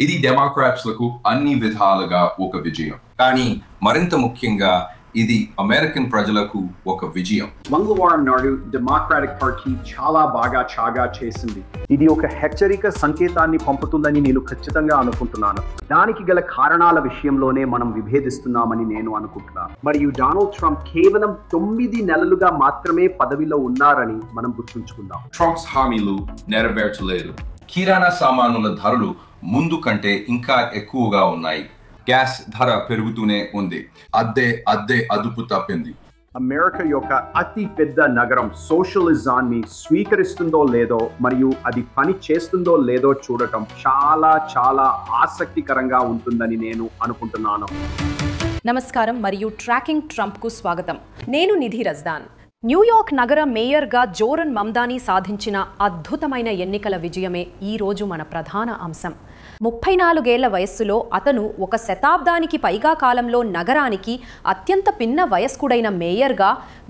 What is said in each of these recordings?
ఇది డెమోక్రాట్స్లకు అన్ని విధాలుగా ఒక విజయం. కానీ మరింత ముఖ్యంగా ఇది అమెరికన్ ప్రజలకు ఒక విజయం. మంగళవారం నాడు డెమోక్రాటిక్ పార్టీ చాలా బాగా చేసింది. ఇది ఒక హెచ్చరిక సంకేతాన్ని పంపుతుందని నేను ఖచ్చితంగా అనుకుంటున్నాను. దానికి గల కారణాల విషయంలోనే మనం విభేదిస్తున్నామని నేను అనుకుంటున్నాను. మరియు డొనాల్డ్ ట్రంప్ కేవలం 9 నెలలుగా మాత్రమే పదవిలో ఉన్నారని మనం గుర్తుంచుకుందాం. ట్రంప్స్ హామీలు నెరవేర్చలేదు. కిరాణా సామానుల ధరలు ముందు కంటే ఇంకా ఎక్కువగా ఉన్నాయి. గ్యాస్ ధర పెరుగుతూనే ఉంది. అద్దె అదుపు తప్పింది. అమెరికా యొక్క అతి పెద్ద నగరం సోషలిజాన్ని స్వీకరిస్తుందో లేదో మరియు అది పని చేస్తుందో లేదో చూడటం చాలా ఆసక్తికరంగా ఉంటుందని నేను అనుకుంటున్నాను. నమస్కారం మరియు ట్రాకింగ్ ట్రంప్కు స్వాగతం. నేను నిధి రజ్దాన్. న్యూయార్క్ నగర మేయర్గా జోరన్ మమ్దానీ సాధించిన అద్భుతమైన ఎన్నికల విజయమే ఈరోజు మన ప్రధాన అంశం. 34 ఏళ్ల వయస్సులో అతను ఒక శతాబ్దానికి పైగా కాలంలో నగరానికి అత్యంత పిన్న వయస్కుడైన మేయర్గా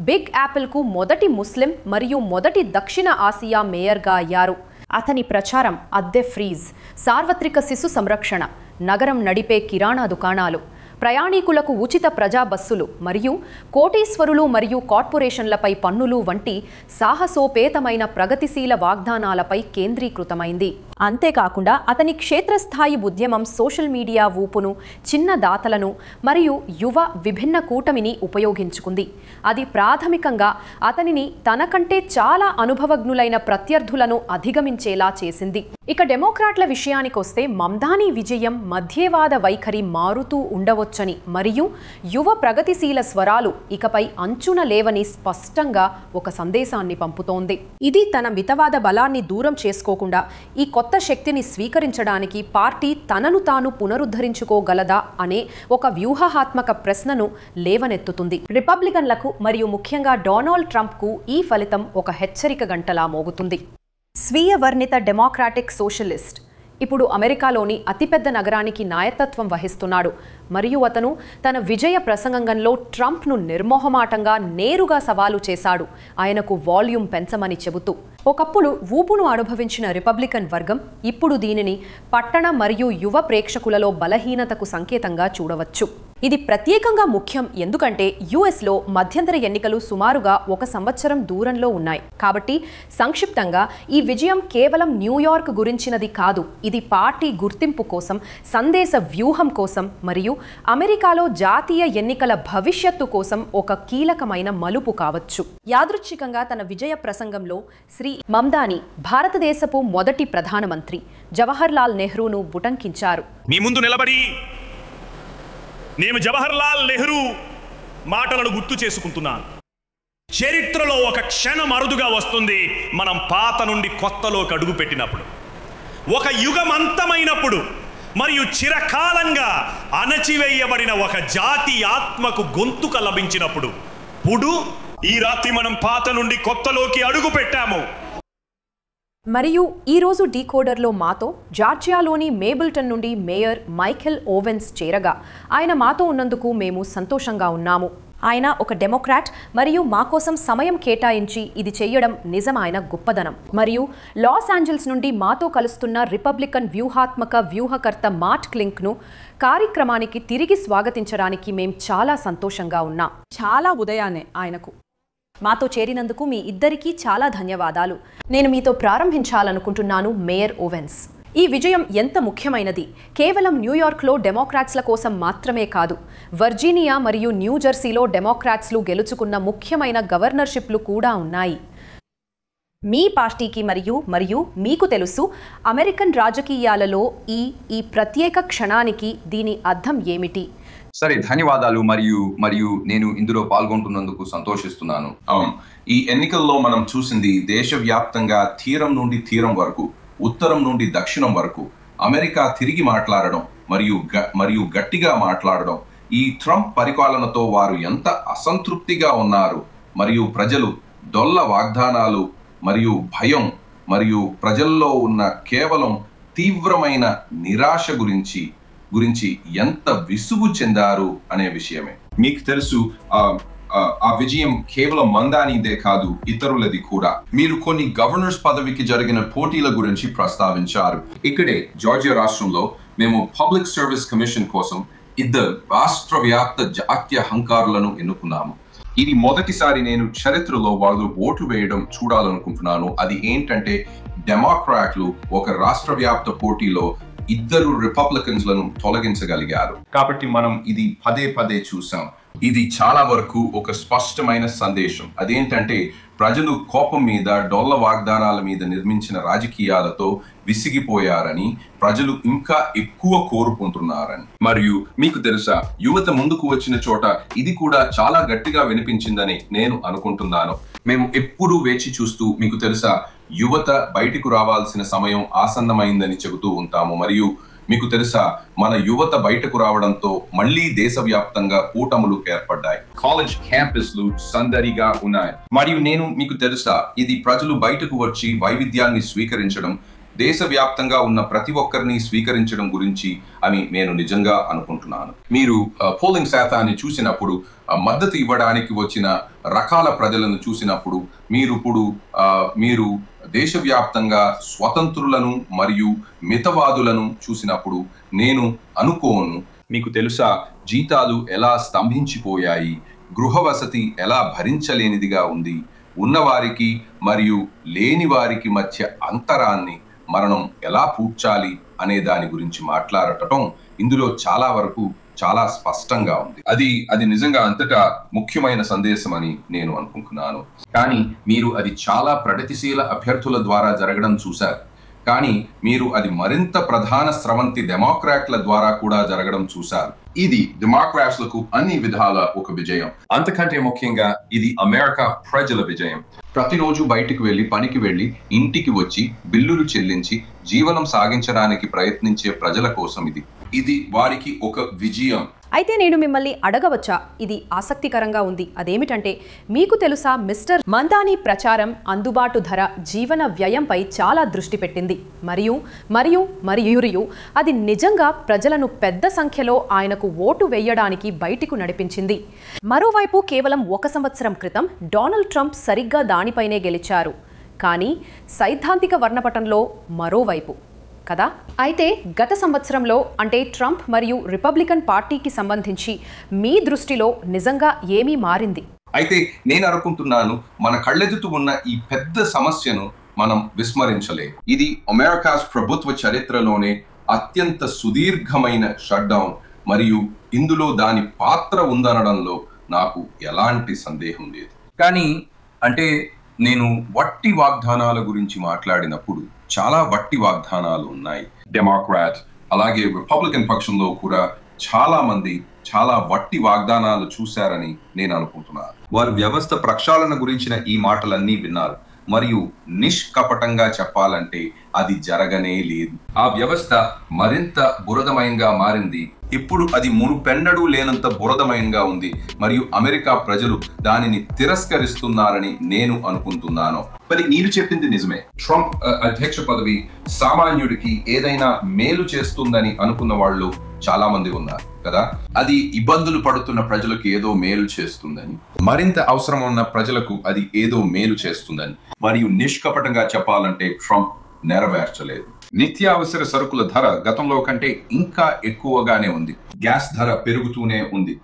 బిగ్ యాపిల్కు మొదటి ముస్లిం మరియు మొదటి దక్షిణ ఆసియా మేయర్గా అయ్యారు. అతని ప్రచారం అద్దె ఫ్రీజ్, సార్వత్రిక శిశు సంరక్షణ, నగరం నడిపే కిరాణా దుకాణాలు, ప్రయాణికులకు ఉచిత ప్రజా బస్సులు మరియు కోటీశ్వరులు మరియు కార్పొరేషన్లపై పన్నులు వంటి సాహసోపేతమైన ప్రగతిశీల వాగ్దానాలపై కేంద్రీకృతమైంది. అంతేకాకుండా అతని క్షేత్రస్థాయి ఉద్యమం సోషల్ మీడియా ఊపును, చిన్న దాతలను మరియు యువ విభిన్న కూటమిని ఉపయోగించుకుంది. అది ప్రాథమికంగా అతనిని తనకంటే చాలా అనుభవజ్ఞులైన ప్రత్యర్థులను అధిగమించేలా చేసింది. ఇక డెమోక్రాట్ల విషయానికొస్తే మమ్దానీ విజయం మధ్యవాద వైఖరి మారుతూ ఉండవచ్చని మరియు యువ ప్రగతిశీల స్వరాలు ఇకపై అంచున లేవని స్పష్టంగా ఒక సందేశాన్ని పంపుతోంది. ఇది తన మితవాద బలాన్ని దూరం చేసుకోకుండా ఈ కొత్త శక్తిని స్వీకరించడానికి పార్టీ తనను తాను పునరుద్ధరించుకోగలదా అనే ఒక వ్యూహాత్మక ప్రశ్నను లేవనెత్తుతుంది. రిపబ్లికన్లకు మరియు ముఖ్యంగా డొనాల్డ్ ట్రంప్కు ఈ ఫలితం ఒక హెచ్చరిక గంటలా మోగుతుంది. స్వీయ వర్ణిత డెమోక్రాటిక్ సోషలిస్ట్ ఇప్పుడు అమెరికాలోని అతిపెద్ద నగరానికి నాయకత్వం వహిస్తున్నాడు మరియు అతను తన విజయ ప్రసంగంలో ట్రంప్ను నిర్మోహమాటంగా నేరుగా సవాలు చేశాడు, ఆయనకు వాల్యూమ్ పెంచమని చెబుతూ. ఒకప్పుడు ఊపును అనుభవించిన రిపబ్లికన్ వర్గం ఇప్పుడు దీనిని పట్టణ మరియు యువ ప్రేక్షకులలో బలహీనతకు సంకేతంగా చూడవచ్చు. ఇది ప్రత్యేకంగా ముఖ్యం ఎందుకంటే యుఎస్లో మధ్యంతర ఎన్నికలు సుమారుగా 1 సంవత్సరం దూరంలో ఉన్నాయి. కాబట్టి సంక్షిప్తంగా ఈ విజయం కేవలం న్యూయార్క్ గురించినది కాదు. ఇది పార్టీ గుర్తింపు కోసం, సందేశ వ్యూహం కోసం మరియు అమెరికాలో జాతీయ ఎన్నికల భవిష్యత్తు కోసం ఒక కీలకమైన మలుపు కావచ్చు. యాదృచ్ఛికంగా తన విజయ ప్రసంగంలో శ్రీ మమ్దానీ భారతదేశపు మొదటి ప్రధానమంత్రి జవహర్లాల్ నెహ్రూను బుటంకించారు. మీ ముందు నిలబడి నేను జవహర్లాల్ నెహ్రూ మాటలను గుర్తు చేసుకుంటున్నాను. చరిత్రలో ఒక క్షణం అరుదుగా వస్తుంది. మనం పాత నుండి కొత్తలోకి అడుగు పెట్టినప్పుడు, ఒక యుగం అంతమైనప్పుడు మరియు చిరకాలంగా అణచివేయబడిన ఒక జాతి ఆత్మకు గొంతుక లభించినప్పుడు, ఇప్పుడు ఈ రాత్రి మనం పాత నుండి కొత్తలోకి అడుగు పెట్టాము. మరియు ఈరోజు డీకోడర్లో మాతో జార్జియాలోని మేబుల్టన్ నుండి మేయర్ మైఖెల్ ఓవెన్స్ చేరగా ఆయన మాతో ఉన్నందుకు మేము సంతోషంగా ఉన్నాము. ఆయన ఒక డెమోక్రాట్ మరియు మా కోసం సమయం కేటాయించి ఇది చేయడం నిజమైన గొప్పదనం. మరియు లాస్ ఏంజల్స్ నుండి మాతో కలుస్తున్న రిపబ్లికన్ వ్యూహకర్త మాట్ క్లింక్ను కార్యక్రమానికి తిరిగి స్వాగతించడానికి మేం చాలా సంతోషంగా ఉన్నాం. చాలా ఉదయాన్నే ఆయనకు మాతో చేరినందుకు మీ ఇద్దరికీ చాలా ధన్యవాదాలు. నేను మీతో ప్రారంభించాలనుకుంటున్నాను మేయర్ ఓవెన్స్. ఈ విజయం ఎంత ముఖ్యమైనది కేవలం న్యూయార్క్లో డెమోక్రాట్స్ల కోసం మాత్రమే కాదు, వర్జీనియా మరియు న్యూజెర్సీలో డెమోక్రాట్స్లు గెలుచుకున్న ముఖ్యమైన గవర్నర్షిప్లు కూడా ఉన్నాయి. మీ పార్టీకి మరియు మీకు తెలుసు అమెరికన్ రాజకీయాలలో ఈ ప్రత్యేక క్షణానికి దీని అర్థం ఏమిటి? సరే, ధన్యవాదాలు. మరియు నేను ఇందులో పాల్గొంటున్నందుకు సంతోషిస్తున్నాను. ఈ ఎన్నికల్లో మనం చూసింది దేశవ్యాప్తంగా తీరం నుండి తీరం వరకు, ఉత్తరం నుండి దక్షిణం వరకు అమెరికా తిరిగి మాట్లాడడం మరియు గట్టిగా మాట్లాడడం. ఈ ట్రంప్ పరిపాలనతో వారు ఎంత అసంతృప్తిగా ఉన్నారు మరియు ప్రజలు డొల్ల వాగ్దానాలు మరియు భయం మరియు ప్రజల్లో ఉన్న కేవలం తీవ్రమైన నిరాశ గురించి ఎంత విసుగు చెందారు అనే విషయమే. మీకు తెలుసు, ఆ విజయం కేవలం మందానిదే కాదు, ఇతరులది కూడా. మీరు కొన్ని గవర్నర్స్ పదవికి జరిగిన పోటీల గురించి ప్రస్తావించారు. ఇక్కడే జార్జియా రాష్ట్రంలో మేము పబ్లిక్ సర్వీస్ కమిషన్ కోసం ఇద్దరు రాష్ట్ర వ్యాప్త జాతీయ హంకారులను ఎన్నుకున్నాము. ఇది మొదటిసారి నేను చరిత్రలో వాళ్ళు ఓటు వేయడం చూడాలనుకుంటున్నాను. అది ఏంటంటే డెమోక్రాట్లు ఒక రాష్ట్ర వ్యాప్త పోటీలో ఇద్దరు రిపబ్లికన్స్లను తొలగించగలిగారు. కాబట్టి మనం ఇది పదే పదే చూసాం. ఇది చాలా వరకు ఒక స్పష్టమైన సందేశం. అదేంటంటే ప్రజలు కోపం మీద, డొల్ల వాగ్దానాల మీద నిర్మించిన రాజకీయాలతో విసిగిపోయారని, ప్రజలు ఇంకా ఎక్కువ కోరుకుంటున్నారని. మరియు మీకు తెలుసా, యువత ముందుకు వచ్చిన చోట ఇది కూడా చాలా గట్టిగా వినిపించిందని నేను అనుకుంటున్నాను. మేము ఎప్పుడూ వేచి చూస్తూ, మీకు తెలుసా, యువత బయటకు రావాల్సిన సమయం ఆసన్నమైందని చెబుతూ ఉంటాము. మరియు మీకు తెలుసా, మన యువత బయటకు రావడంతో మళ్లీ దేశవ్యాప్తంగా కూటములు ఏర్పడ్డాయి. కాలేజ్ క్యాంపస్లు సందడిగా ఉన్నాయి. మరియు మీకు తెలుసా, ఇది ప్రజలు బయటకు వచ్చి వైవిధ్యాన్ని స్వీకరించడం, దేశవ్యాప్తంగా ఉన్న ప్రతి ఒక్కరిని స్వీకరించడం గురించి అని నేను నిజంగా అనుకుంటున్నాను. మీరు పోలింగ్ శాతాన్ని చూసినప్పుడు, మద్దతు ఇవ్వడానికి వచ్చిన రకాల ప్రజలను చూసినప్పుడు, మీరు దేశవ్యాప్తంగా స్వతంత్రులను మరియు మితవాదులను చూసినప్పుడు నేను అనుకోను, మీకు తెలుసా, జీతాలు ఎలా స్తంభించిపోయాయి, గృహ వసతి ఎలా భరించలేనిదిగా ఉంది, ఉన్నవారికి మరియు లేని వారికి మధ్య అంతరాన్ని మనం ఎలా పూడ్చాలి అనే దాని గురించి మాట్లాడటం ఇందులో చాలా వరకు చాలా స్పష్టంగా ఉంది. అది నిజంగా అంతటా ముఖ్యమైన సందేశం అని నేను అనుకుంటున్నాను. కానీ మీరు అది చాలా ప్రగతిశీల అభ్యర్థుల ద్వారా జరగడం చూశారు. కానీ మీరు అది మరింత ప్రధాన స్రవంతి డెమోక్రాట్ల ద్వారా కూడా జరగడం చూశారు. ఇది డెమోక్రాట్లకు అన్ని విధాల ఒక విజయం. అంతకంటే ముఖ్యంగా ఇది అమెరికా ప్రజల విజయం. ప్రతిరోజు బయటికి వెళ్లి, పనికి వెళ్లి, ఇంటికి వచ్చి బిల్లులు చెల్లించి జీవనం సాగించడానికి ప్రయత్నించే ప్రజల కోసం ఇది వారికి ఒక విజయం. అయితే నేను మిమ్మల్ని అడగవచ్చా? ఇది ఆసక్తికరంగా ఉంది. అదేమిటంటే, మీకు తెలుసా, మిస్టర్ మందాని ప్రచారం అందుబాటు ధర, జీవన వ్యయంపై చాలా దృష్టి పెట్టింది. మరియు అది నిజంగా ప్రజలను పెద్ద సంఖ్యలో ఆయనకు ఓటు వేయడానికి బయటకు నడిపించింది. మరోవైపు కేవలం 1 సంవత్సరం క్రితం డొనాల్డ్ ట్రంప్ సరిగ్గా దానిపైనే గెలిచారు. కానీ సైద్ధాంతిక వర్ణపటంలో మరోవైపు కదా. అయితే గత సంవత్సరంలో, అంటే ట్రంప్ మరియు రిపబ్లికన్ పార్టీకి సంబంధించి మీ దృష్టిలో నిజంగా ఏమీ మారింది? అయితే నేను అనుకుంటున్నాను, మన కళ్ళెదుట ఉన్న ఈ పెద్ద సమస్యను మనం విస్మరించలేదు. ఇది అమెరికా ప్రభుత్వ చరిత్రలోనే అత్యంత సుదీర్ఘమైన షట్డౌన్, మరియు ఇందులో దాని పాత్ర ఉందనడంలో నాకు ఎలాంటి సందేహం లేదు. కానీ నేను వట్టి వాగ్దానాల గురించి మాట్లాడినప్పుడు చాలా వట్టి వాగ్దానాలు ఉన్నాయి. డెమోక్రాట్ అలాగే రిపబ్లికన్ పక్షంలో కూడా చాలా మంది చాలా వట్టి వాగ్దానాలు చూశారని నేను అనుకుంటున్నాను. వారు వ్యవస్థ ప్రక్షాళన గురించిన ఈ మాటలన్నీ విన్నారు, మరియు నిష్కపటంగా చెప్పాలంటే అది జరగనే లేదు. ఆ వ్యవస్థ మరింత బురదమయంగా మారింది. ఇప్పుడు అది మునుపెన్నడూ లేనంత బురదమయంగా ఉంది, మరియు అమెరికా ప్రజలు దానిని తిరస్కరిస్తున్నారని నేను అనుకుంటున్నాను. మరి నేను చెప్పింది నిజమే. ట్రంప్ అధ్యక్ష పదవి సామాన్యుడికి ఏదైనా మేలు చేస్తుందని అనుకున్న వాళ్ళు చాలా మంది ఉన్నారు కదా. అది ఇబ్బందులు పడుతున్న ప్రజలకు ఏదో మేలు చేస్తుందని, మరింత అవసరం ఉన్న ప్రజలకు అది ఏదో మేలు చేస్తుందని, మరియు నిష్కపటంగా చెప్పాలంటే ట్రంప్ నెరవేర్చలేదు. నిత్యావసర సరుకుల ధర గతంలో కంటే ఇంకా ఎక్కువగానే ఉంది. గ్యాస్ ధర పెరుగుతూనే ఉంది.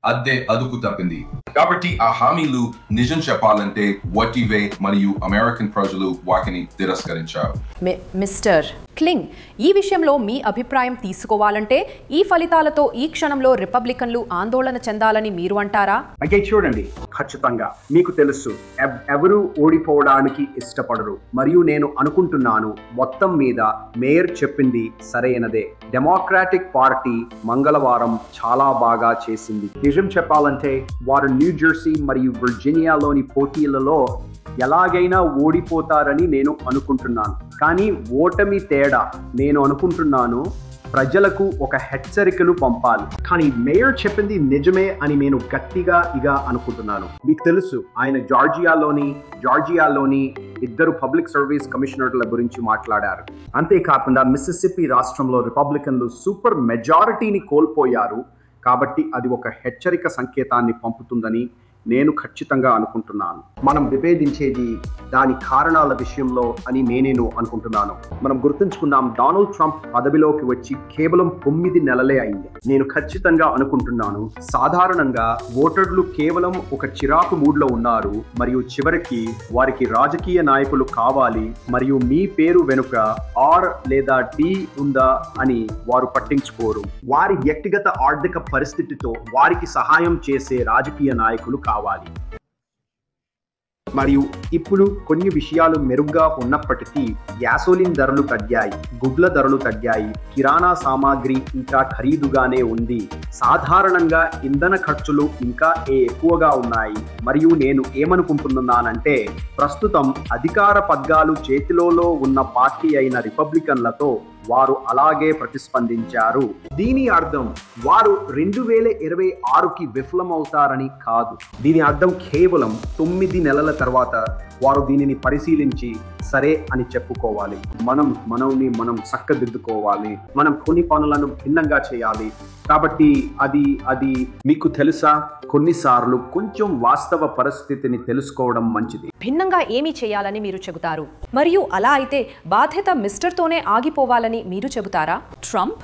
అద్దె అదుపు తప్పింది. కాబట్టి ఆ హామీలు నిజం చెప్పాలంటే వట్టివే, మరియు అమెరికన్ ప్రజలు వాటిని తిరస్కరించారు. మిస్టర్ క్లింగ్, ఈ విషయంలో మీ అభిప్రాయం తీసుకోవాలంటే ఈ ఫలితాలతో ఈ క్షణంలో రిపబ్లికన్లు ఆందోళన చెందాలని మీరు అంటారా? అయితే చూడండి, ఖచ్చితంగా మీకు తెలుసు, ఎవరు ఓడిపోవడానికి ఇష్టపడరు. మరియు నేను అనుకుంటున్నాను, మొత్తం మీద మేయర్ చెప్పింది సరైనదే. డెమోక్రాటిక్ పార్టీ మంగళవారం చాలా బాగా చేసింది. నిజం చెప్పాలంటే వారు న్యూజెర్సీ మరియు వర్జీనియాలోని పోటీలలో ఎలాగైనా ఓడిపోతారని నేను అనుకుంటున్నాను. కానీ ఓటమి తేడా నేను అనుకుంటున్నాను ప్రజలకు ఒక హెచ్చరికను పంపాలి. కానీ మేయర్ చెప్పింది నిజమే అని నేను గట్టిగా అనుకుంటున్నాను. మీకు తెలుసు, ఆయన జార్జియాలోని ఇద్దరు పబ్లిక్ సర్వీస్ కమిషనర్ల గురించి మాట్లాడారు. అంతేకాకుండా మిసిసిపి రాష్ట్రంలో రిపబ్లికన్లు సూపర్ మెజారిటీని కోల్పోయారు. కాబట్టి అది ఒక హెచ్చరిక సంకేతాన్ని పంపుతుందని నేను ఖచ్చితంగా అనుకుంటున్నాను. మనం విభేదించేది దాని కారణాల విషయంలో అని నేను అనుకుంటున్నాను. మనం గుర్తుంచుకున్నాం, డొనాల్డ్ ట్రంప్ పదవిలోకి వచ్చి కేవలం 9 నెలలే అయింది. నేను ఖచ్చితంగా అనుకుంటున్నాను సాధారణంగా ఓటర్లు కేవలం ఒక చిరాకు మూడ్లో ఉన్నారు మరియు చివరికి వారికి రాజకీయ నాయకులు కావాలి మరియు మీ పేరు వెనుక ఆర్ లేదా డి ఉందా అని వారు పట్టించుకోరు. వారి వ్యక్తిగత ఆర్థిక పరిస్థితితో వారికి సహాయం చేసే రాజకీయ నాయకులు కావాలి. మరియు ఇప్పుడు కొన్ని విషయాలు మెరుగ్గా ఉన్నప్పటికీ గ్యాసోలిన్ ధరలు తగ్గాయి, గుడ్ల ధరలు తగ్గాయి, కిరాణా సామాగ్రి ఇంకా ఖరీదుగానే ఉంది. సాధారణంగా ఇంధన ఖర్చులు ఇంకా ఎక్కువగా ఉన్నాయి. మరియు నేను ఏమనుకుంటున్నానంటే ప్రస్తుతం అధికార పగ్గాలు చేతిలో ఉన్న పార్టీ అయిన రిపబ్లికన్లతో వారు అలాగే ప్రతిస్పందించారు. దీని అర్థం వారు 2026కి విఫలమవుతారని కాదు. దీని అర్థం కేవలం 9 నెలల తర్వాత వారు దీనిని పరిశీలించి సరే అని చెప్పుకోవాలి. మనం చక్కదిద్దుకోవాలి. మనం కొన్ని పనులను భిన్నంగా చేయాలి. కాబట్టి అది మీకు తెలుసా, కొన్నిసార్లు కొంచెం వాస్తవ పరిస్థితిని తెలుసుకోవడం మంచిది. భిన్నంగా ఏమి చేయాలని మీరు చెబుతారు? మరియు అలా అయితే బాధ్యత మిస్టర్తోనే ఆగిపోవాలని మీరు చెబుతారా? ట్రంప్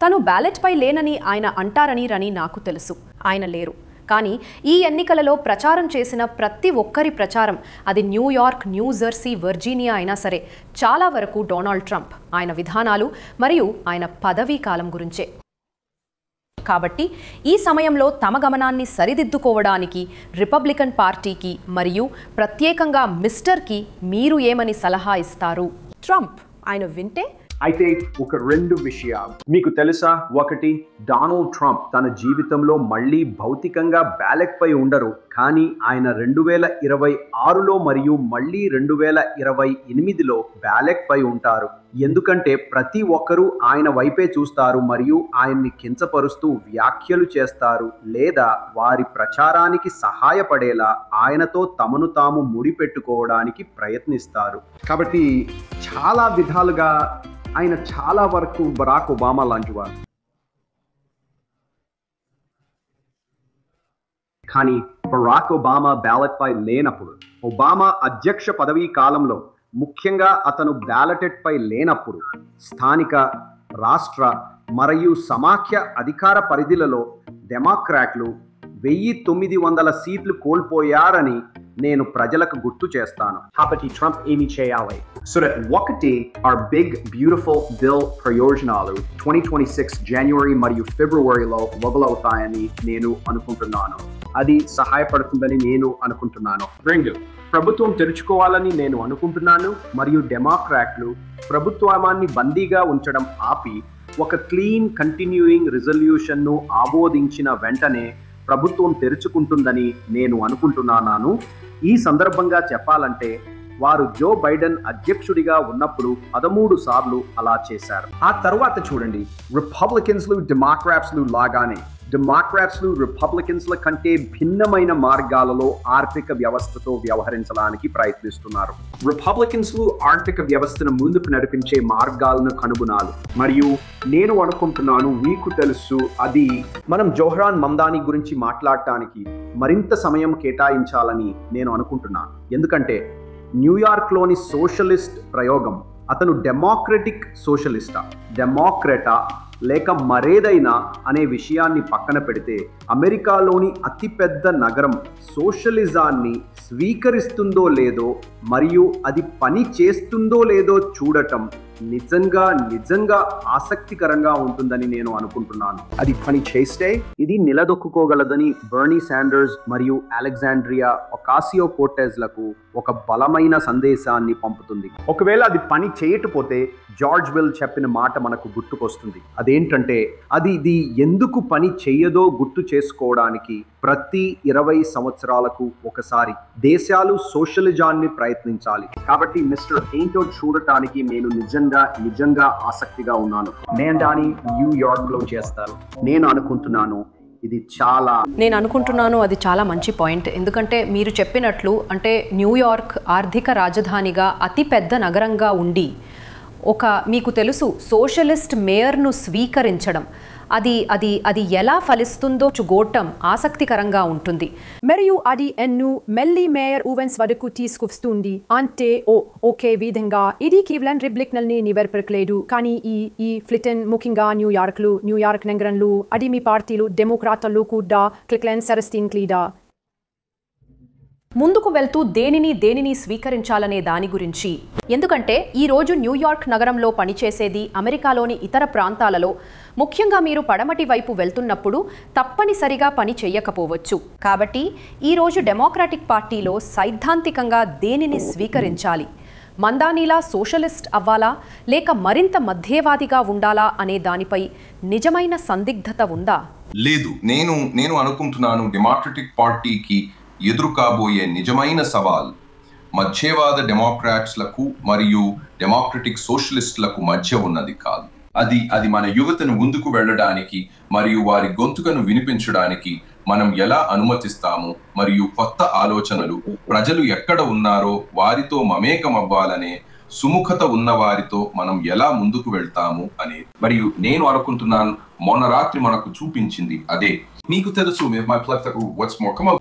తను బ్యాలెట్పై లేనని ఆయన అంటారని నాకు తెలుసు. ఆయన లేరు. కానీ ఈ ఎన్నికలలో ప్రచారం చేసిన ప్రతి ఒక్కరి ప్రచారం, అది న్యూయార్క్, న్యూజెర్సీ, వర్జీనియా అయినా సరే, చాలా వరకు డొనాల్డ్ ట్రంప్, ఆయన విధానాలు మరియు ఆయన పదవీ కాలం గురించే. కాబట్టి ఈ సమయంలో తమ గమనాన్ని సరిదిద్దుకోవడానికి రిపబ్లికన్ పార్టీకి మరియు ప్రత్యేకంగా మిస్టర్కి మీరు ఏమని సలహా ఇస్తారు? ట్రంప్ ఆయన వింటే అయితే ఒక 2 విషయాలు మీకు తెలుసా. ఒకటి, డొనాల్డ్ ట్రంప్ తన జీవితంలో మళ్ళీ భౌతికంగా బ్యాలెట్ పై ఉండరు, కానీ ఆయన 2026లో మరియు మళ్ళీ 2028లో బ్యాలెట్ పై ఉంటారు. ఎందుకంటే ప్రతి ఒక్కరూ ఆయన వైపే చూస్తారు మరియు ఆయన్ని కించపరుస్తూ వ్యాఖ్యలు చేస్తారు లేదా వారి ప్రచారానికి సహాయపడేలా ఆయనతో తమను తాము ముడిపెట్టుకోవడానికి ప్రయత్నిస్తారు. కాబట్టి చాలా విధాలుగా ఆయన చాలా వరకు బరాక్ ఒబామా లాంటివారు. కానీ బరాక్ ఒబామా బ్యాలెట్ పై లేనప్పుడు, ఒబామా అధ్యక్ష పదవీ కాలంలో, ముఖ్యంగా అతను బ్యాలెట్ పై లేనప్పుడు, స్థానిక, రాష్ట్ర మరియు సమాఖ్య అధికార పరిధిలలో డెమోక్రాట్లు 1900 సీట్లు కోల్పోయారని నేను ప్రజలకు గుర్తు చేస్తాను. కాబట్టి ట్రంప్ ఏమి చేయాలి? సో ఒకటి, our big beautiful bill ప్రయోజనాలు 2026 జనవరి మరియు ఫిబ్రవరిలో మొదలవుతాయని నేను అనుకుంటున్నాను. అది సహాయపడుతుందని నేను అనుకుంటున్నాను. 2, ప్రభుత్వం తెరుచుకోవాలని నేను అనుకుంటున్నాను మరియు డెమోక్రాట్లు ప్రభుత్వాన్ని బందీగా ఉంచడం ఆపి ఒక క్లీన్ కంటిన్యూయింగ్ రిజల్యూషన్ను ఆమోదించిన వెంటనే ప్రభుత్వం తెరుచుకుంటుందని నేను అనుకుంటున్నాను. ఈ సందర్భంగా చెప్పాలంటే వారు జో బైడెన్ అధ్యక్షుడిగా ఉన్నప్పుడు 13 సార్లు అలా చేశారు. ఆ తర్వాత చూడండి, రిపబ్లికన్స్లు డెమోక్రాట్స్లు లాగానే డెమోక్రాట్స్లు రిపబ్లికన్స్ల కంటే భిన్నమైన మార్గాలలో ఆర్థిక వ్యవస్థతో వ్యవహరించడానికి ప్రయత్నిస్తున్నారు. రిపబ్లికన్స్లు ఆర్థిక వ్యవస్థను ముందుకు నడిపించే మార్గాలను కనుగొనాలి. మరియు నేను అనుకుంటున్నాను, మీకు తెలుసు, అది మనం జోహ్రాన్ మమ్దాని గురించి మాట్లాడటానికి మరింత సమయం కేటాయించాలని నేను అనుకుంటున్నాను. ఎందుకంటే న్యూయార్క్లోని సోషలిస్ట్ ప్రయోగం, అతను డెమోక్రటిక్ సోషలిస్టా, డెమోక్రటా లేక మరేదైనా అనే విషయాన్ని పక్కన పెడితే, అమెరికాలోని అతిపెద్ద నగరం సోషలిజాన్ని స్వీకరిస్తుందో లేదో మరియు అది పని చేస్తుందో లేదో చూడటం నిజంగా ఆసక్తికరంగా ఉంటుందని నేను అనుకుంటున్నాను. అది పని చేస్తే ఇది నిలదొక్కుకోగలదని బర్నీ శాండర్స్ మరియు అలెగ్జాండ్రియా ఒకాసియో కోర్టెజ్లకు ఒక బలమైన సందేశాన్ని పంపుతుంది. ఒకవేళ అది పని చేయకపోతే జార్జ్ విల్ చెప్పిన మాట మనకు గుర్తుకొస్తుంది. అదేంటంటే, ఇది ఎందుకు పని చేయదో గుర్తు చేసుకోవడానికి ప్రతి 20 సంవత్సరాలకు ఒకసారి దేశాలు సోషలిజాన్ని ప్రయత్నించాలి. కాబట్టి మిస్టర్ ఏంటో చూడటానికి నేను నిజంగా ఆసక్తిగా ఉన్నాను. నేను దాన్ని న్యూయార్క్ లో చేస్తాను. నేను అనుకుంటున్నాను అది చాలా మంచి పాయింట్. ఎందుకంటే మీరు చెప్పినట్లు, అంటే న్యూయార్క్ ఆర్థిక రాజధానిగా అతి పెద్ద నగరంగా ఉండి మీకు తెలుసు సోషలిస్ట్ మేయర్ను స్వీకరించడం అది ఎలా ఫలిస్తుందో చూడటం ఆసక్తికరంగా ఉంటుంది. మరియు అది ఎన్ను మెల్లి మేయర్ ఊవెన్స్ వరకు తీసుకొస్తుంది. అంటే ఒకే విధంగా ఇది కేవలం రిపబ్లికన్లని నివర్పరకలేదు, కానీ ఈ ఫ్లిటన్ ముఖ్యంగా న్యూయార్క్ నగరంలో అది మీ పార్టీలు డెమోక్రాట్లు కూడా క్లిక్లెన్ సెరస్టీన్ క్లీడా. ముందుకు వెళ్తూ దేనిని స్వీకరించాలనే దాని గురించి, ఎందుకంటే ఈరోజు న్యూయార్క్ నగరంలో పనిచేసేది అమెరికాలోని ఇతర ప్రాంతాలలో, ముఖ్యంగా మీరు పడమటి వైపు వెళ్తున్నప్పుడు తప్పనిసరిగా పని చేయకపోవచ్చు. కాబట్టి ఈరోజు డెమోక్రాటిక్ పార్టీలో సైద్ధాంతికంగా దేనిని స్వీకరించాలి, మందానీలా సోషలిస్ట్ అవ్వాలా లేక మరింత మధ్యవాదిగా ఉండాలా అనే దానిపై నిజమైన సందిగ్ధత ఉందా? లేదు, నేను అనుకుంటున్నాను డెమోక్రటిక్ పార్టీకి ఎదురు కాబోయే నిజమైన సవాల్ మధ్యవాద డెమోక్రాట్స్లకు మరియు డెమోక్రటిక్ సోషలిస్టులకు మధ్య ఉన్నది కాదు. అది మన యువతను ముందుకు వెళ్ళడానికి మరియు వారి గొంతుకను వినిపించడానికి మనం ఎలా అనుమతిస్తాము, మరియు కొత్త ఆలోచనలు ప్రజలు ఎక్కడ ఉన్నారో వారితో మమేకం అవ్వాలనే సుముఖత ఉన్న వారితో మనం ఎలా ముందుకు వెళ్తాము అనేది. మరియు నేను అనుకుంటున్నాను మొన్న రాత్రి మనకు చూపించింది అదే. మీకు తెలుసు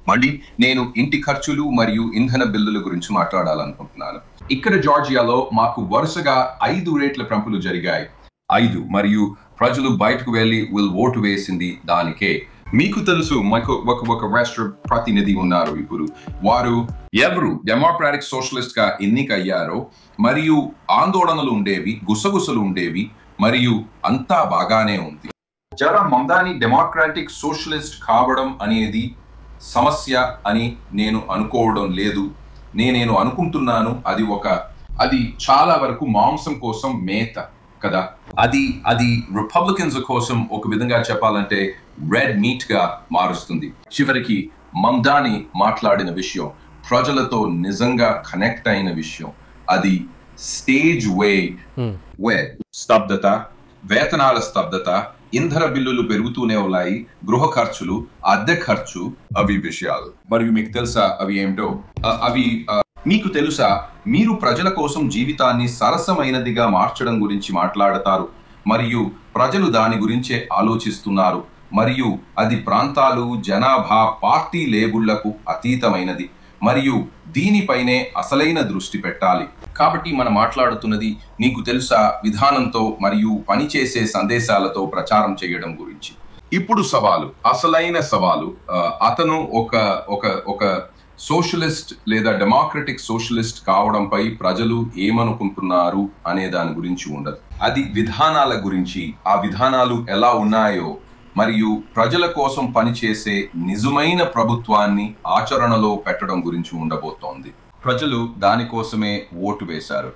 మళ్ళీ నేను ఇంటి ఖర్చులు మరియు ఇంధన బిల్లుల గురించి మాట్లాడాలనుకుంటున్నాను. ఇక్కడ జార్జియాలో మాకు వరుసగా 5 రేట్ల పెంపులు జరిగాయి. 5 మరియు ప్రజలు బయటకు వెళ్లి ఓటు వేసింది దానికే. మీకు తెలుసు ఒక రాష్ట్ర ప్రతినిధి ఉన్నారు ఇప్పుడు, వారు ఎవరు డెమోక్రాటిక్ సోషలిస్ట్ గా ఎన్నికయ్యారో, మరియు ఆందోళనలు ఉండేవి, గుసగుసలు ఉండేవి, మరియు అంతా బాగానే ఉంది. జరా మందాని డెమోక్రాటిక్ సోషలిస్ట్ కావడం అనేది సమస్య అని నేను అనుకోవడం లేదు. నేను అనుకుంటున్నాను అది చాలా వరకు మాంసం కోసం మేత కదా. అది రిపబ్లికన్స్ కోసం ఒక విధంగా చెప్పాలంటే రెడ్ మీట్ గా మారుస్తుంది. చివరికి మందాని మాట్లాడిన విషయం ప్రజలతో నిజంగా కనెక్ట్ అయిన విషయం. అది స్టేజ్ వే స్తబ్దత, వేతనాల స్తబ్దత, ఇంధన బిల్లులు పెరుగుతూనే ఉన్నాయి, గృహ ఖర్చులు, అద్దె ఖర్చు, అవి విషయాలు. మరియు మీకు తెలుసా అవి ఏమిటో? మీకు తెలుసా, మీరు ప్రజల కోసం జీవితాన్ని సరసమైనదిగా మార్చడం గురించి మాట్లాడతారు మరియు ప్రజలు దాని గురించే ఆలోచిస్తున్నారు, మరియు అది ప్రాంతాలు, జనాభా, పార్టీ లేబుళ్లకు అతీతమైనది, మరియు దీనిపైనే అసలైన దృష్టి పెట్టాలి. కాబట్టి మనం మాట్లాడుతున్నది నీకు తెలుసా విధానంతో మరియు పనిచేసే సందేశాలతో ప్రచారం చేయడం గురించి. ఇప్పుడు సవాలు, అసలైన సవాలు, అతను ఒక సోషలిస్ట్ లేదా డెమోక్రటిక్ సోషలిస్ట్ కావడంపై ప్రజలు ఏమనుకుంటున్నారు అనే దాని గురించి ఉండదు. అది విధానాల గురించి, ఆ విధానాలు ఎలా ఉన్నాయో మరియు ప్రజల కోసం పనిచేసే నిజమైన ప్రభుత్వాన్ని ఆచరణలో పెట్టడం గురించి ఉండబోతోంది. ప్రజలు దానికోసమే ఓటు వేశారు.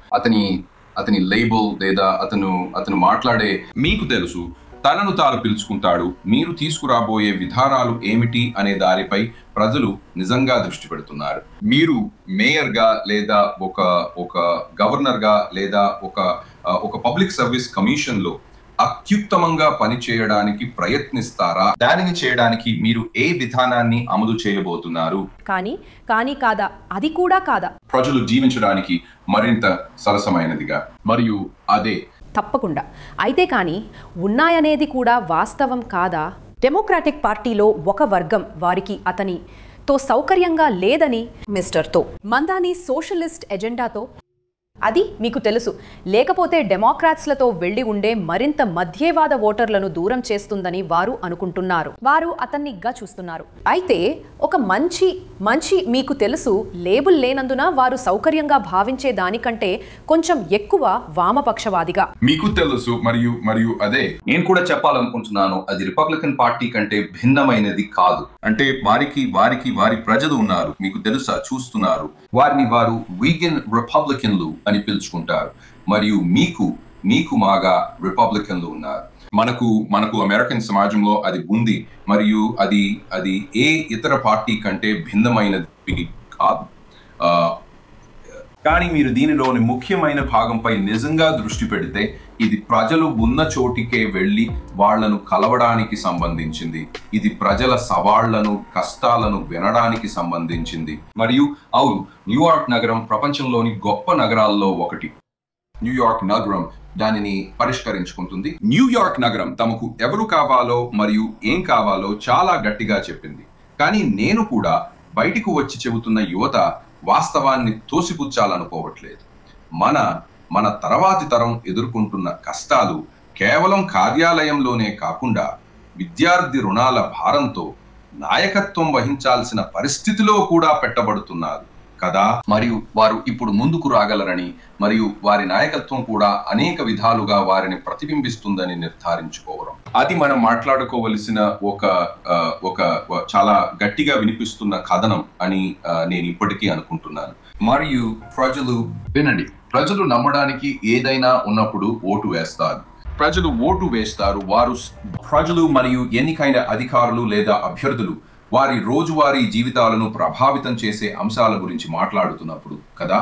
అతని లేబుల్ లేదా అతను మాట్లాడే, మీకు తెలుసు, తనను తాను పిలుచుకుంటాడు. మీరు తీసుకురాబోయే విధానాలు ఏమిటి అనే దానిపై ప్రజలు నిజంగా దృష్టి పెడుతున్నారు. మీరు మేయర్ గా లేదా ఒక గవర్నర్ గా లేదా ఒక పబ్లిక్ సర్వీస్ కమిషన్ లో అత్యుత్తమంగా పనిచేయడానికి ప్రయత్నిస్తారా? దానిని చేయడానికి మీరు ఏ విధానాన్ని అమలు చేయబోతున్నారు? కానీ కాదా, అది కూడా కాదా, ప్రజలు జీవించడానికి మరింత సరసమైనదిగా. మరియు అదే తప్పకుండా. అయితే కానీ ఉన్నాయనేది కూడా వాస్తవం కాదా? డెమోక్రాటిక్ పార్టీలో ఒక వర్గం వారికి అతనితో సౌకర్యంగా లేదని మిస్టర్తో మందాని సోషలిస్ట్ ఎజెండాతో, అది మీకు తెలుసు, లేకపోతే డెమోక్రాట్స్లతో వెళ్లి ఉండే మరింత మధ్యవాద ఓటర్లను దూరం చేస్తుందని వారు అనుకుంటున్నారు. వారు అతన్నిగా చూస్తున్నారు. అయితే ఒక మంచి మీకు తెలుసు లేబుల్ లేనందున వారు సౌకర్యంగా భావించే దానికంటే కొంచెం ఎక్కువ వామపక్షవాదిగా. మీకు తెలుసు మరియు అదే నేను కూడా చెప్పాలనుకుంటున్నాను, అది రిపబ్లికన్ పార్టీ కంటే భిన్నమైనది కాదు. అంటే వారి ప్రజలు ఉన్నారు, మీకు తెలుసా, చూస్తున్నారు. వారిని వారు వీగన్ రిపబ్లికన్లు అని పిలుచుకుంటారు, మరియు మీకు మాగా రిపబ్లికన్లు ఉన్నారు. మనకు అమెరికన్ సమాజంలో అది ఉంది, మరియు అది ఏ ఇతర పార్టీ కంటే భిన్నమైనది కాదు. కానీ మీరు దీనిలోని ముఖ్యమైన భాగంపై నిజంగా దృష్టి పెడితే, ఇది ప్రజలు ఉన్న చోటికే వెళ్లి వాళ్లను కలవడానికి సంబంధించింది. ఇది ప్రజల సవాళ్లను, కష్టాలను వినడానికి సంబంధించింది. మరియు అవును, న్యూయార్క్ నగరం ప్రపంచంలోని గొప్ప నగరాల్లో ఒకటి. న్యూయార్క్ నగరం దానిని పరిష్కరించుకుంటుంది. న్యూయార్క్ నగరం తమకు ఎవరు కావాలో మరియు ఏం కావాలో చాలా గట్టిగా చెప్పింది. కానీ నేను కూడా బయటికి వచ్చి చెబుతున్న యువత వాస్తవాన్ని తోసిపుచ్చాలనుకోవట్లేదు. మన తర్వాతి తరం ఎదుర్కొంటున్న కష్టాలు కేవలం కార్యాలయంలోనే కాకుండా విద్యార్థి రుణాల భారంతో నాయకత్వం వహించాల్సిన పరిస్థితిలో కూడా పెట్టబడుతున్నారు కదా. మరియు వారు ఇప్పుడు ముందుకు రాగలరని మరియు వారి నాయకత్వం కూడా అనేక విధాలుగా వారిని ప్రతిబింబిస్తుందని నిర్ధారించుకోవడం, అది మనం మాట్లాడుకోవలసిన ఒక చాలా గట్టిగా వినిపిస్తున్న కథనం అని నేను ఇప్పటికీ అనుకుంటున్నాను. మరియు ప్రజలు వినండి, ప్రజలు నమ్మడానికి ఏదైనా ఉన్నప్పుడు ఓటు వేస్తారు. ప్రజలు ఓటు వేస్తారు. ప్రజలు మరియు ఎన్నికైన అధికారులు లేదా అభ్యర్థులు వారి రోజువారీ జీవితాలను ప్రభావితం చేసే అంశాల గురించి మాట్లాడుతున్నప్పుడు కదా.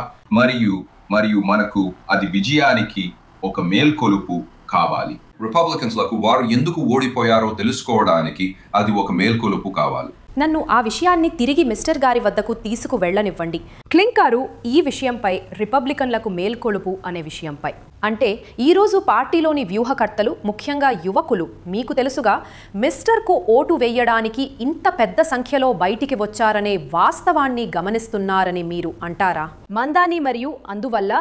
మరియు మనకు అది విజయానికి ఒక మేల్కొలుపు కావాలి. రిపబ్లికన్స్లకు వారు ఎందుకు ఓడిపోయారో తెలుసుకోవడానికి అది ఒక మేల్కొలుపు కావాలి. నన్ను ఆ విషయాన్ని తిరిగి మిస్టర్ గారి వద్దకు తీసుకు వెళ్ళనివ్వండి. క్లింక్ గారు ఈ విషయంపై, రిపబ్లికన్లకు మేల్కొలుపు అనే విషయంపై, అంటే ఈరోజు పార్టీలోని వ్యూహకర్తలు, ముఖ్యంగా యువకులు, మీకు తెలుసుగా మిస్టర్కు ఓటు వేయడానికి ఇంత పెద్ద సంఖ్యలో బయటికి వచ్చారనే వాస్తవాన్ని గమనిస్తున్నారని మీరు అంటారా? మందాని మరియు అందువల్ల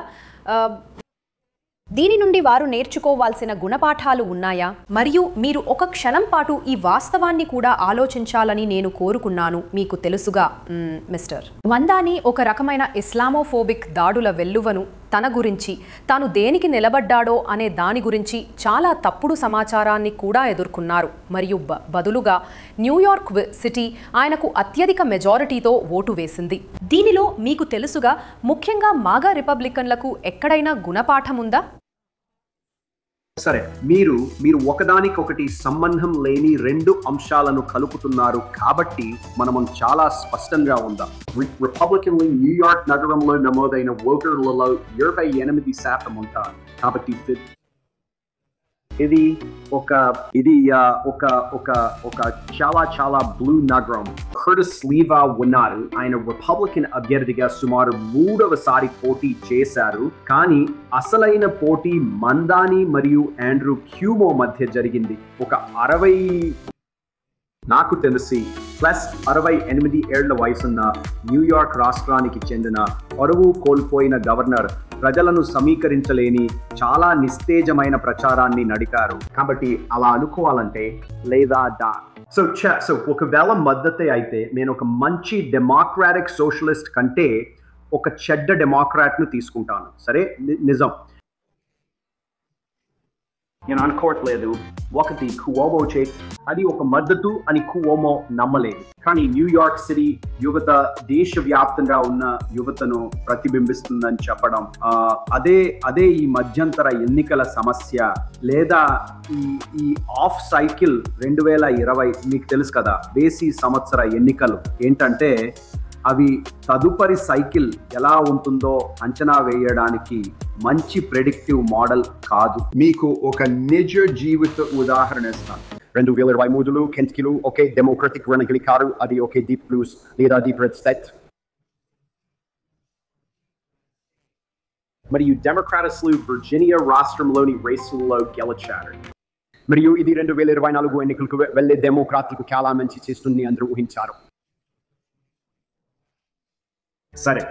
దీని నుండి వారు నేర్చుకోవాల్సిన గుణపాఠాలు ఉన్నాయా? మరియు మీరు ఒక క్షణం పాటు ఈ వాస్తవాన్ని కూడా ఆలోచించాలని నేను కోరుకున్నాను. మీకు తెలుసుగా మిస్టర్ మందాని ఒక రకమైన ఇస్లామోఫోబిక్ దాడుల వెల్లువను, తన గురించి, తాను దేనికి నిలబడ్డాడో అనే దాని గురించి చాలా తప్పుడు సమాచారాన్ని కూడా ఎదుర్కొన్నారు. మరియు బదులుగా న్యూయార్క్ సిటీ ఆయనకు అత్యధిక మెజారిటీతో ఓటు వేసింది. దీనిలో మీకు తెలుసుగా ముఖ్యంగా మాగా రిపబ్లికన్లకు ఎక్కడైనా గుణపాఠం ఉందా? సరే, మీరు ఒకదానికొకటి సంబంధం లేని రెండు అంశాలను కలుపుతున్నారు కాబట్టి మనము చాలా స్పష్టంగా ఉందాం. రిపబ్లికన్లు న్యూయార్క్ నగరంలో నమోదైన ఓటర్లలో 28% ఉంటారు. కాబట్టి ఇది ఒక చాలా బ్లూ నగరం. కర్టిస్ లీవా ఉన్నారు. ఆయన రిపబ్లికన్ అభ్యర్థిగా సుమారు 3వసారి పోటీ చేశారు. కానీ అసలైన పోటీ మందాని మరియు ఆండ్రూ క్యూమో మధ్య జరిగింది. ఒక 60, నాకు తెలిసి +68 ఏళ్ల వయసున్న న్యూయార్క్ రాష్ట్రానికి చెందిన పరువు కోల్పోయిన గవర్నర్ ప్రజలను సమీకరించలేని చాలా నిస్తేజమైన ప్రచారాన్ని నడిపారు. కాబట్టి అలా అనుకోవాలంటే లేదా సో ఒకవేళ మద్దతే అయితే నేను ఒక మంచి డెమోక్రాటిక్ సోషలిస్ట్ కంటే ఒక చెడ్డ డెమోక్రాట్ను తీసుకుంటాను. సరే, నిజం నేను అనుకోవట్లేదు. ఒకటి కువోమో అది ఒక మద్దతు అని కువోమో నమ్మలేదు. కానీ న్యూయార్క్ సిటీ యువత దేశవ్యాప్తంగా ఉన్న యువతను ప్రతిబింబిస్తుందని చెప్పడం, అదే ఈ మధ్యంతర ఎన్నికల సమస్య లేదా ఈ ఆఫ్ సైకిల్ 2020 మీకు తెలుసు కదా, బేసి సంవత్సర ఎన్నికలు ఏంటంటే అవి తదుపరి సైకిల్ ఎలా ఉంటుందో అంచనా వేయడానికి మంచి ప్రెడిక్టివ్ మోడల్ కాదు. మీకు ఒక నిజ జీవిత ఉదాహరణ ఇస్తాను. 2023లో కెంటకీలో ఒకే డెమోక్రటిక్ గెలిచారు. అది ఒకే డీప్ బ్లూస్ లేదా డీప్ రెడ్ స్టేట్. మరియు డెమోక్రాట్స్లు వర్జీనియా రాష్ట్రంలోని రేసుల్లో గెలిచారు. మరియు ఇది 2024 ఎన్నికలకు వెళ్లే డెమోక్రాట్లకు చాలా మంచి చేస్తుంది అందరూ ఊహించారు. సరే,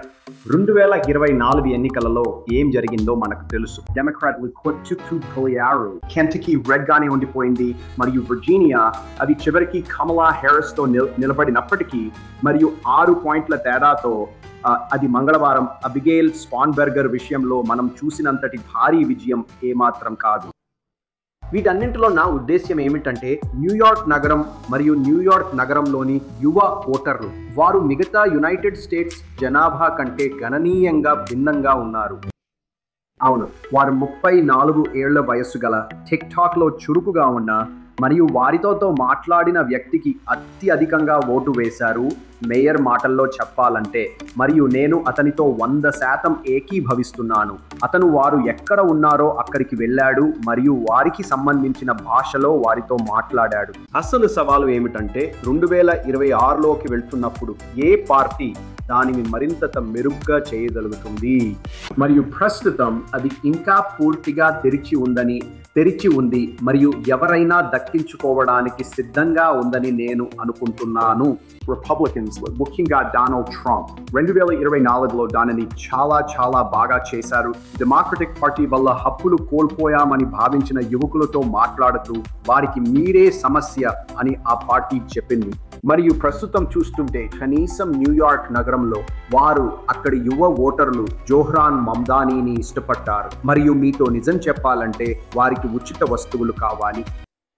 2024 ఎన్నికలలో ఏం జరిగిందో మనకు తెలుసు. డెమోక్రాట్లు కొట్టుకుపోయారు. కెంటకీ రెడ్ గానే ఉండిపోయింది మరియు వర్జీనియా అది చివరికి కమలా హ్యారిస్ తో నిలబడినప్పటికీ మరియు 6 పాయింట్ల తేడాతో అది మంగళవారం అబిగేల్ స్పాన్బెర్గర్ విషయంలో మనం చూసినంతటి భారీ విజయం ఏమాత్రం కాదు. వీటన్నింటిలో నా ఉద్దేశ్యం ఏమిటంటే న్యూయార్క్ నగరం మరియు న్యూయార్క్ నగరంలోని యువ ఓటర్లు వారు మిగతా యునైటెడ్ స్టేట్స్ జనాభా కంటే గణనీయంగా భిన్నంగా ఉన్నారు. అవును, వారు 34 ఏళ్ల వయస్సు గల టిక్టాక్లో చురుకుగా ఉన్న మరియు వారితో మాట్లాడిన వ్యక్తికి అత్యధికంగా ఓటు వేశారు మేయర్ మాటల్లో చెప్పాలంటే, మరియు నేను అతనితో 100% ఏకీభవిస్తున్నాను. అతను వారు ఎక్కడ ఉన్నారో అక్కడికి వెళ్ళాడు మరియు వారికి సంబంధించిన భాషలో వారితో మాట్లాడాడు. అసలు సవాలు ఏమిటంటే 2026లోకి వెళ్తున్నప్పుడు ఏ పార్టీ దానిని మరింత మెరుగ్గా చేయగలుగుతుంది, మరియు ప్రస్తుతం అది ఇంకా పూర్తిగా తెరిచి ఉంది మరియు ఎవరైనా దక్కించుకోవడానికి సిద్ధంగా ఉందని నేను అనుకుంటున్నాను. రిపబ్లికన్స్, ముఖ్యంగా డొనాల్డ్ ట్రంప్ 2024లో దానిని చాలా బాగా చేశారు. డెమోక్రటిక్ పార్టీ వల్ల హక్కులు కోల్పోయామని భావించిన యువకులతో మాట్లాడుతూ వారికి మీరే సమస్య అని ఆ పార్టీ చెప్పింది. మరియు ప్రస్తుతం చూస్తుంటే కనీసం న్యూయార్క్ నగరంలో వారు అక్కడి యువ ఓటర్లు జోహ్రాన్ మమ్దానీని ఇష్టపడ్డారు. మరియు మీతో నిజం చెప్పాలంటే వారికి ఉచిత వస్తువులు కావాలి.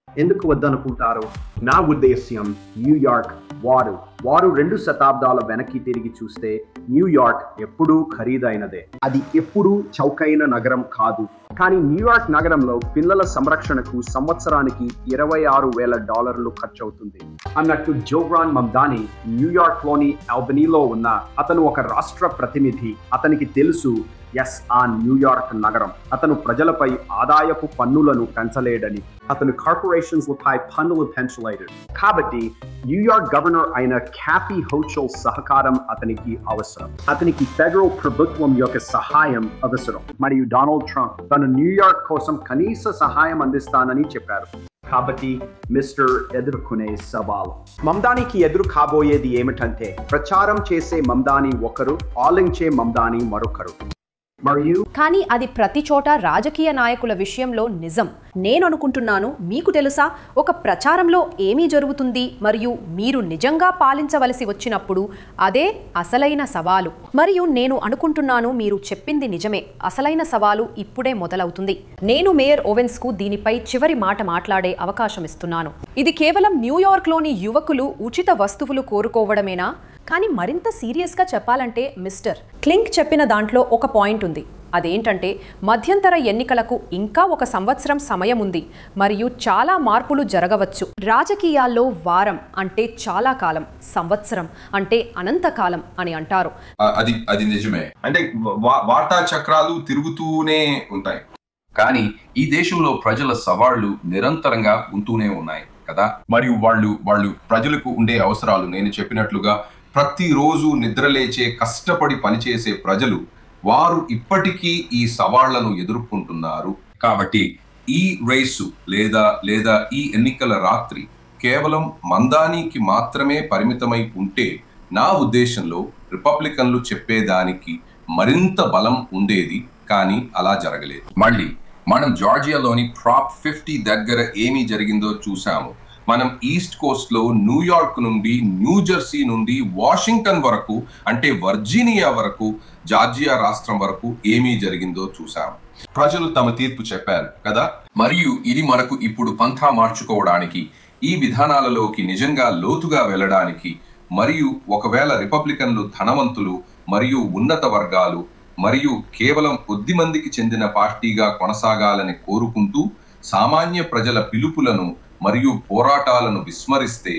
ఎందుకు వద్దనుకుంటారు? నా ఉద్దేశ్యం న్యూయార్క్ వారు 2 శతాబ్దాల వెనక్కి తిరిగి చూస్తే న్యూయార్క్ ఎప్పుడూ ఖరీదైనదే. అది ఎప్పుడూ చౌకైన నగరం కాదు. కానీ న్యూయార్క్ నగరంలో పిల్లల సంరక్షణకు సంవత్సరానికి $26,000 ఖర్చవుతుంది. అన్నట్టు జోహ్రాన్ మమ్దానీ న్యూయార్క్లోని ఆల్బనీలో ఉన్న అతను ఒక రాష్ట్ర ప్రతినిధి. అతనికి తెలుసు ఆ న్యూయార్క్ నగరం అతను ప్రజలపై ఆదాయపు పన్నులను పెంచలేడని. అతను కార్పొరేషన్స్లపై పన్నులు పెంచలేడు. కాబట్టి న్యూయార్క్ గవర్నర్ అయిన క్యాపీ హోచెల్ సహకారం అతనికి అవసరం. అతనికి ఫెడరల్ ప్రభుత్వం యొక్క సహాయం అవసరం. మరియు డొనాల్డ్ ట్రంప్ తను న్యూయార్క్ కోసం కనీస సహాయం అందిస్తానని చెప్పారు. కాబట్టి మిస్టర్ ఎదుర్కొనే సవాల్. మమ్దానీకి ఎదురు కాబోయేది ఏమిటంటే ప్రచారం చేసే మమ్దానీ ఒకరు, ఆలించే మమ్దానీ మరొకరు. కానీ అది ప్రతి చోట రాజకీయ నాయకుల విషయంలో నిజం. నేను అనుకుంటున్నాను, మీకు తెలుసా, ఒక ప్రచారంలో ఏమీ జరుగుతుంది మరియు మీరు నిజంగా పాలించవలసి వచ్చినప్పుడు అదే అసలైన సవాలు. మరియు నేను అనుకుంటున్నాను మీరు చెప్పింది నిజమే. అసలైన సవాలు ఇప్పుడే మొదలవుతుంది. నేను మేయర్ ఓవెన్స్కు దీనిపై చివరి మాట మాట్లాడే అవకాశం ఇస్తున్నాను. ఇది కేవలం న్యూయార్క్లోని యువకులు ఉచిత వస్తువులు కోరుకోవడమేనా? కానీ మరింత సీరియస్గా చెప్పాలంటే మిస్టర్ క్లింక్ చెప్పిన దాంట్లో ఒక పాయింట్ ఉంది. అదేంటంటే మధ్యంతర ఎన్నికలకు ఇంకా 1 సంవత్సరం సమయం ఉంది మరియు చాలా మార్పులు జరగవచ్చు. రాజకీయాల్లో వారం అంటే చాలా కాలం, సంవత్సరం అంటే అనంతకాలం అని అంటారు. అది నిజమే. అంటే వార్తా చక్రాలు తిరుగుతూనే ఉంటాయి. కానీ ఈ దేశంలో ప్రజల సవాళ్లు నిరంతరంగా ఉంటూనే ఉన్నాయి కదా. మరియు వాళ్ళు ప్రజలకు ఉండే అవసరాలు, నేను చెప్పినట్లుగా ప్రతిరోజు నిద్రలేచే కష్టపడి పనిచేసే ప్రజలు, వారు ఇప్పటికీ ఈ సవాళ్లను ఎదుర్కొంటున్నారు. కాబట్టి ఈ రేసు లేదా ఈ ఎన్నికల రాత్రి కేవలం మమ్దానీకి మాత్రమే పరిమితమై ఉంటే నా ఉద్దేశంలో రిపబ్లికన్లు చెప్పేదానికి మరింత బలం ఉండేది. కానీ అలా జరగలేదు. మళ్ళీ మనం జార్జియాలోని ప్రాప్ 50 దగ్గర ఏమి జరిగిందో చూసాము. మనం ఈస్ట్ కోస్ట్ లో న్యూయార్క్ నుండి, న్యూజెర్సీ నుండి, వాషింగ్టన్ వరకు, అంటే వర్జీనియా వరకు, జార్జియా రాష్ట్రం వరకు ఏమీ జరిగిందో చూసాం. ప్రజలు తమ తీర్పు చెప్పారు కదా. మరియు ఇది మనకు ఇప్పుడు పంథా మార్చుకోవడానికి, ఈ విధానాలలోకి నిజంగా లోతుగా వెళ్ళడానికి, మరియు ఒకవేళ రిపబ్లికన్లు ధనవంతులు మరియు ఉన్నత వర్గాలు మరియు కేవలం కొద్ది మందికి చెందిన పార్టీగా కొనసాగాలని కోరుకుంటూ సామాన్య ప్రజల పిలుపులను మరియు పోరాటాలను విస్మరిస్తే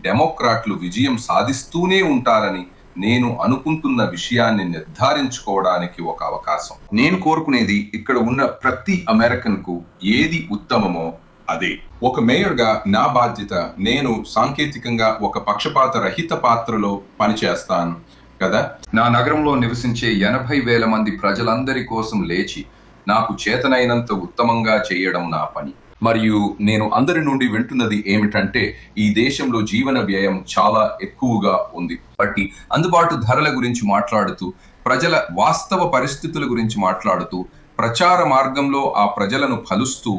డెమోక్రాట్లు విజయం సాధిస్తూనే ఉంటారని నేను అనుకుంటున్న విషయాన్ని నిర్ధారించుకోవడానికి ఒక అవకాశం. నేను కోరుకునేది ఇక్కడ ఉన్న ప్రతి అమెరికన్ కు ఏది ఉత్తమమో అదే. ఒక మేయర్గా నా బాధ్యత, నేను సాంకేతికంగా ఒక పక్షపాత రహిత పాత్రలో పనిచేస్తాను కదా. నా నగరంలో నివసించే 80,000 మంది ప్రజలందరి కోసం లేచి నాకు చేతనైనంత ఉత్తమంగా చేయడం నా పని. మరియు నేను అందరి నుండి వింటున్నది ఏమిటంటే ఈ దేశంలో జీవన వ్యయం చాలా ఎక్కువగా ఉంది. బట్టి అందుబాటు ధరల గురించి మాట్లాడుతూ, ప్రజల వాస్తవ పరిస్థితుల గురించి మాట్లాడుతూ, ప్రచార మార్గంలో ఆ ప్రజలను కలుస్తూ,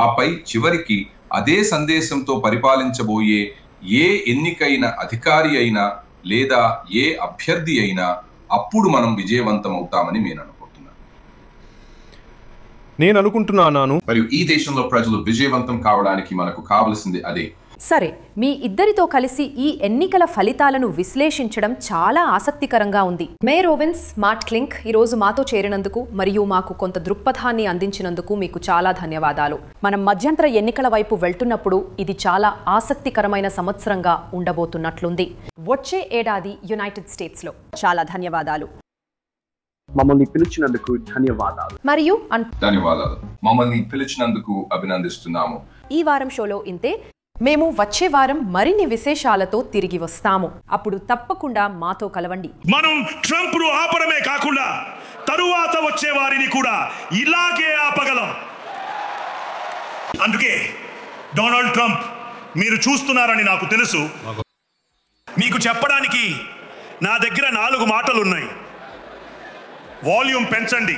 ఆపై చివరికి అదే సందేశంతో పరిపాలించబోయే ఏ ఎన్నికైన అధికారి అయినా లేదా ఏ అభ్యర్థి అయినా అప్పుడు మనం విజయవంతం అవుతామని నేను అనుకుంటున్నాను. మరియు ఈ దేశంలో ప్రజలు విజయవంతం కావడానికి మనకు కావలసింది అదే. సరే, మీ ఇద్దరితో కలిసి ఈ ఎన్నికల ఫలితాలను విశ్లేషించడం చాలా ఆసక్తికరంగా ఉంది. మేయర్ ఓవెన్స్, మాట్ క్లింక్ ఈరోజు మాతో చేరినందుకు మరియు మాకు కొంత దృక్పథాన్ని అందించినందుకు మీకు చాలా ధన్యవాదాలు. మనం మధ్యంతర ఎన్నికల వైపు వెళ్తున్నప్పుడు ఇది చాలా ఆసక్తికరమైన సంవత్సరంగా ఉండబోతున్నట్లుంది. వచ్చే ఏడాది యునైటెడ్ స్టేట్స్లో. చాలా ధన్యవాదాలు. మమ్మల్ని పిలిచినందుకు ధన్యవాదాలు. మరియు ధన్యవాదాలు. మమ్మల్ని పిలిచినందుకు అభినందిస్తున్నాము. ఈ వారం షోలో ఇంతే. మేము వచ్చే వారం మరిన్ని విశేషాలతో తిరిగి వస్తాము. అప్పుడు తప్పకుండా మాతో కలవండి. మనం ట్రంప్ను ఆపడమే కాకుండా తరువాత వచ్చే వారిని కూడా ఇలాగే ఆపగలం. అందుకే డొనాల్డ్ ట్రంప్, మీరు చూస్తున్నారని నాకు తెలుసు. మీకు చెప్పడానికి నా దగ్గర 4 మాటలున్నాయి. వాల్యూమ్ పెంచండి.